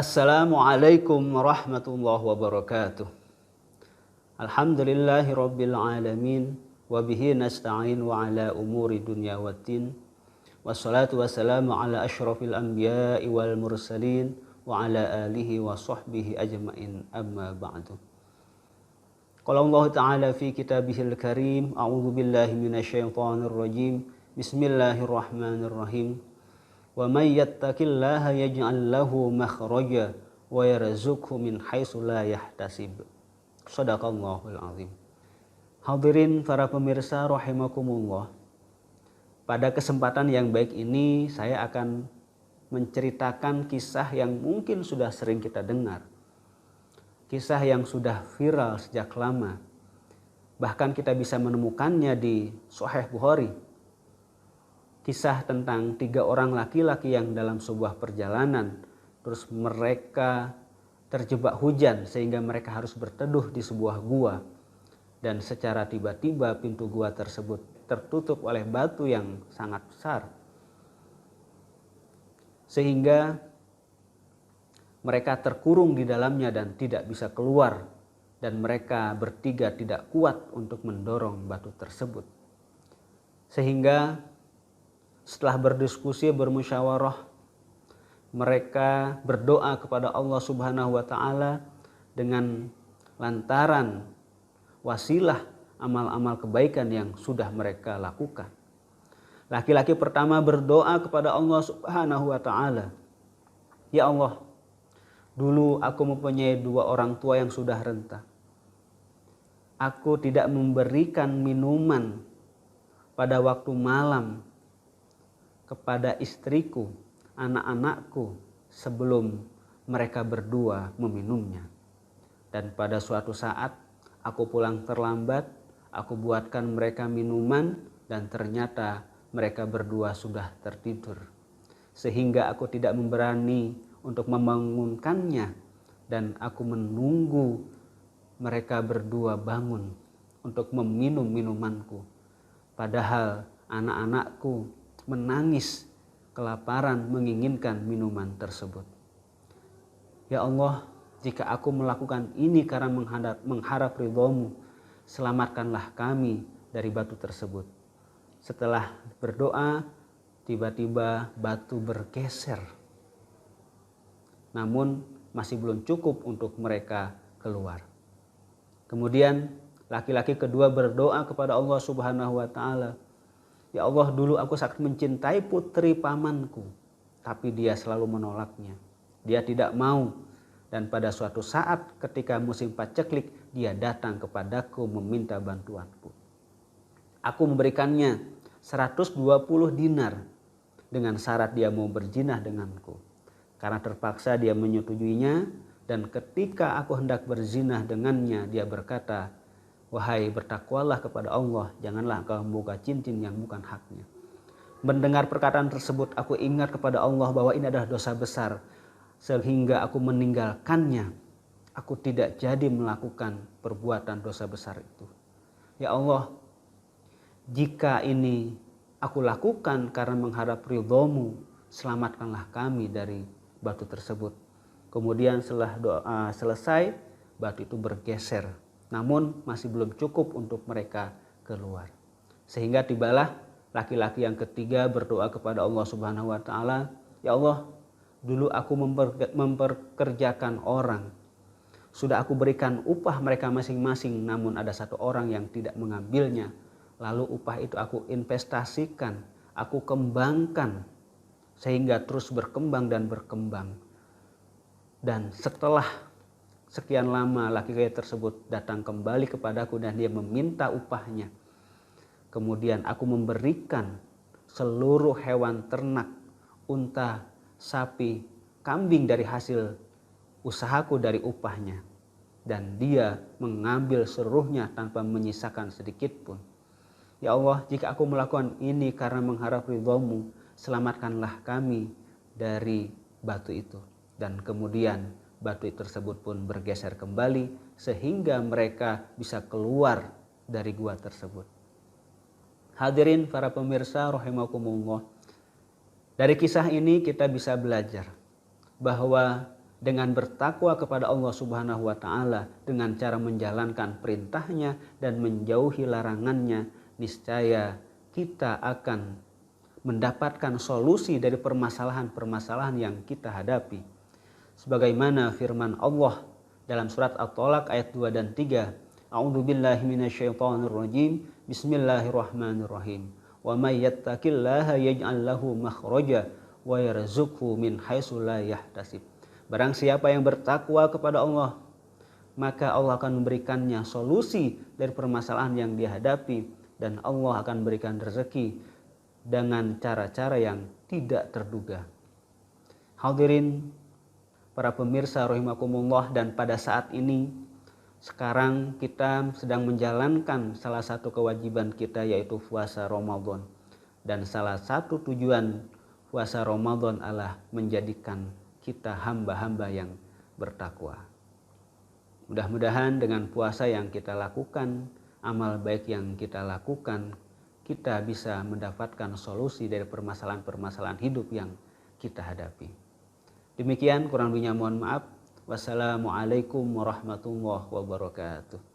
Assalamualaikum warahmatullahi wabarakatuh. Alhamdulillahi rabbil alamin. Wabihi nasta'in wa ala umuri dunya waddin. Wassalatu wassalamu ala ashrafil anbiya'i wal mursalin. Wa ala alihi wa sahbihi ajma'in amma ba'du. Qala Allah ta'ala fi kitabihil karim. A'udhu billahi minasyaitanir rajim. Bismillahirrahmanirrahim. Wa may yattaqillaha yaj'al lahu makhraja wa yarzuqhu min haitsu la yahtasib. Shadaqallahul azim. Hadirin para pemirsa rahimakumullah. Pada kesempatan yang baik ini saya akan menceritakan kisah yang mungkin sudah sering kita dengar. Kisah yang sudah viral sejak lama. Bahkan kita bisa menemukannya di Sahih Bukhari. Kisah tentang 3 orang laki-laki yang dalam sebuah perjalanan, terus mereka terjebak hujan sehingga mereka harus berteduh di sebuah gua, dan secara tiba-tiba pintu gua tersebut tertutup oleh batu yang sangat besar sehingga mereka terkurung di dalamnya dan tidak bisa keluar, dan mereka bertiga tidak kuat untuk mendorong batu tersebut. Sehingga setelah berdiskusi, bermusyawarah, mereka berdoa kepada Allah Subhanahu wa Ta'ala dengan lantaran wasilah amal-amal kebaikan yang sudah mereka lakukan. Laki-laki pertama berdoa kepada Allah Subhanahu wa Ta'ala, "Ya Allah, dulu aku mempunyai 2 orang tua yang sudah renta. Aku tidak memberikan minuman pada waktu malam kepada istriku, anak-anakku sebelum mereka berdua meminumnya. Dan pada suatu saat aku pulang terlambat, aku buatkan mereka minuman dan ternyata mereka berdua sudah tertidur. Sehingga aku tidak memberani untuk membangunkannya dan aku menunggu mereka berdua bangun untuk meminum minumanku. Padahal anak-anakku menangis kelaparan menginginkan minuman tersebut. Ya Allah, jika aku melakukan ini karena mengharap ridho-Mu, selamatkanlah kami dari batu tersebut." Setelah berdoa, tiba-tiba batu bergeser. Namun masih belum cukup untuk mereka keluar. Kemudian laki-laki kedua berdoa kepada Allah Subhanahu wa Ta'ala, "Ya Allah, dulu aku sangat mencintai putri pamanku, tapi dia selalu menolaknya. Dia tidak mau, dan pada suatu saat ketika musim paceklik, dia datang kepadaku meminta bantuanku. Aku memberikannya 120 dinar dengan syarat dia mau berzina denganku. Karena terpaksa dia menyetujuinya, dan ketika aku hendak berzina dengannya, dia berkata, 'Wahai, bertakwalah kepada Allah, janganlah engkau membuka cincin yang bukan haknya.' Mendengar perkataan tersebut, aku ingat kepada Allah bahwa ini adalah dosa besar, sehingga aku meninggalkannya. Aku tidak jadi melakukan perbuatan dosa besar itu. Ya Allah, jika ini aku lakukan karena mengharap ridho-Mu, selamatkanlah kami dari batu tersebut." Kemudian setelah doa selesai, batu itu bergeser. Namun masih belum cukup untuk mereka keluar. Sehingga tibalah laki-laki yang ketiga berdoa kepada Allah Subhanahu wa Ta'ala, "Ya Allah, dulu aku memperkerjakan orang. Sudah aku berikan upah mereka masing-masing, namun ada 1 orang yang tidak mengambilnya. Lalu upah itu aku investasikan, aku kembangkan sehingga terus berkembang dan berkembang. Dan setelah sekian lama laki-laki tersebut datang kembali kepadaku dan dia meminta upahnya. Kemudian aku memberikan seluruh hewan ternak, unta, sapi, kambing dari hasil usahaku dari upahnya. Dan dia mengambil seluruhnya tanpa menyisakan sedikit pun. Ya Allah, jika aku melakukan ini karena mengharap ridho-Mu, selamatkanlah kami dari batu itu." Dan kemudian batu tersebut pun bergeser kembali sehingga mereka bisa keluar dari gua tersebut. Hadirin para pemirsa rahimakumullah. Dari kisah ini kita bisa belajar bahwa dengan bertakwa kepada Allah Subhanahu wa taala dengan cara menjalankan perintahnya dan menjauhi larangannya, niscaya kita akan mendapatkan solusi dari permasalahan-permasalahan yang kita hadapi. Sebagaimana firman Allah dalam surat At-Tolaq ayat 2 dan 3. A'udzubillahi minasyaitonirrajim. Bismillahirrahmanirrahim. Wa may yattaqillaha yaj'al lahu makhraja wa yarzuqhu min haitsu la yahtasib. Barang siapa yang bertakwa kepada Allah, maka Allah akan memberikannya solusi dari permasalahan yang dihadapi, dan Allah akan memberikan rezeki dengan cara-cara yang tidak terduga. Hadirin para pemirsa rahimakumullah, dan pada saat ini sekarang kita sedang menjalankan salah satu kewajiban kita, yaitu puasa Ramadan. Dan salah satu tujuan puasa Ramadan adalah menjadikan kita hamba-hamba yang bertakwa. Mudah-mudahan dengan puasa yang kita lakukan, amal baik yang kita lakukan, kita bisa mendapatkan solusi dari permasalahan-permasalahan hidup yang kita hadapi. Demikian, kurang lebihnya mohon maaf. Wassalamualaikum warahmatullahi wabarakatuh.